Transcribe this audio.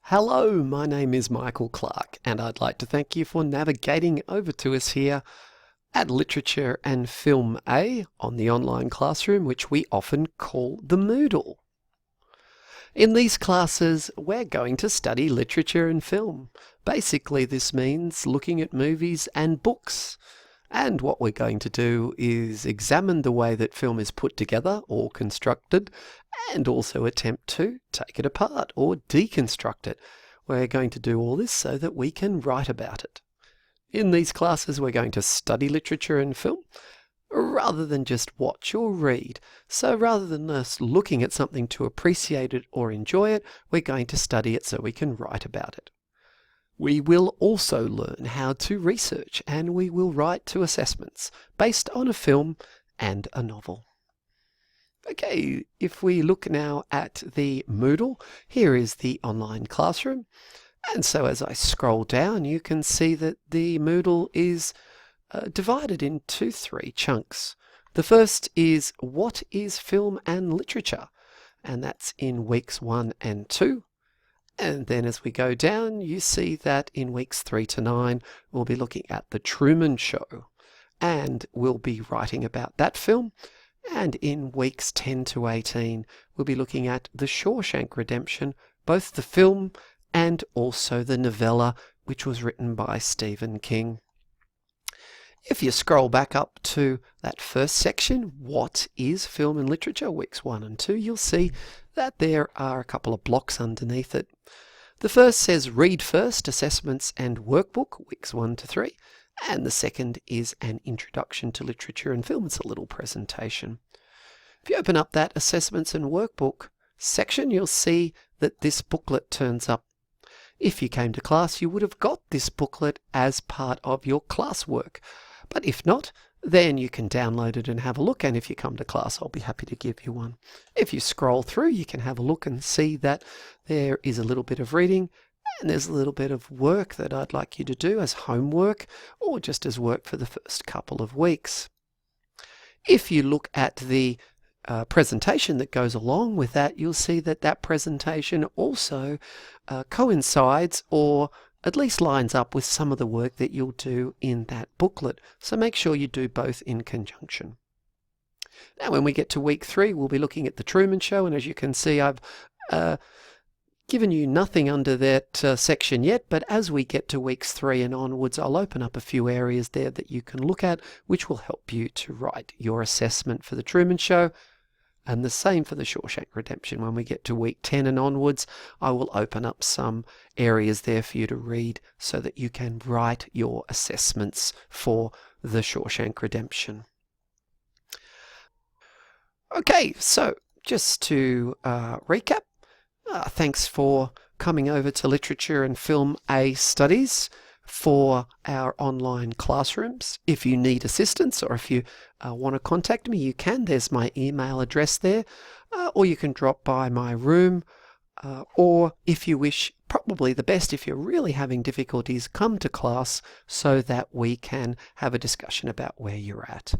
Hello, my name is Michael Clark, and I'd like to thank you for navigating over to us here at Literature and Film A on the online classroom, which we often call the Moodle. In these classes, we're going to study literature and film. Basically, this means looking at movies and books. And what we're going to do is examine the way that film is put together or constructed, and also attempt to take it apart or deconstruct it. We're going to do all this so that we can write about it. In these classes, we're going to study literature and film rather than just watch or read. So rather than us looking at something to appreciate it or enjoy it, we're going to study it so we can write about it. We will also learn how to research, and we will write to assessments based on a film and a novel. Okay, if we look now at the Moodle, here is the online classroom. And so as I scroll down, you can see that the Moodle is divided into three chunks. The first is what is film and literature? And that's in weeks 1 and 2. And then as we go down, you see that in weeks 3 to 9, we'll be looking at The Truman Show, and we'll be writing about that film. And in weeks 10 to 18, we'll be looking at The Shawshank Redemption, both the film and also the novella, which was written by Stephen King. If you scroll back up to that first section, what is film and literature, weeks 1 and 2, you'll see that there are a couple of blocks underneath it. The first says read first, assessments and workbook, weeks 1 to 3. And the second is an introduction to literature and film. It's a little presentation. If you open up that assessments and workbook section, you'll see that this booklet turns up. If you came to class, you would have got this booklet as part of your classwork. But if not, then you can download it and have a look. And if you come to class, I'll be happy to give you one. If you scroll through, you can have a look and see that there is a little bit of reading and there's a little bit of work that I'd like you to do as homework or just as work for the first couple of weeks. If you look at the presentation that goes along with that, you'll see that that presentation also coincides or at least lines up with some of the work that you'll do in that booklet. So make sure you do both in conjunction. Now when we get to week 3, we'll be looking at The Truman Show, and as you can see, I've given you nothing under that section yet, but as we get to weeks 3 and onwards, I'll open up a few areas there that you can look at, which will help you to write your assessment for The Truman Show. And the same for The Shawshank Redemption. When we get to week 10 and onwards, I will open up some areas there for you to read so that you can write your assessments for The Shawshank Redemption. Okay, so just to recap, thanks for coming over to Literature and Film A Studies for our online classrooms. If you need assistance or if you want to contact me, you can. There's my email address there, or you can drop by my room, or if you wish, probably the best if you're really having difficulties, come to class so that we can have a discussion about where you're at.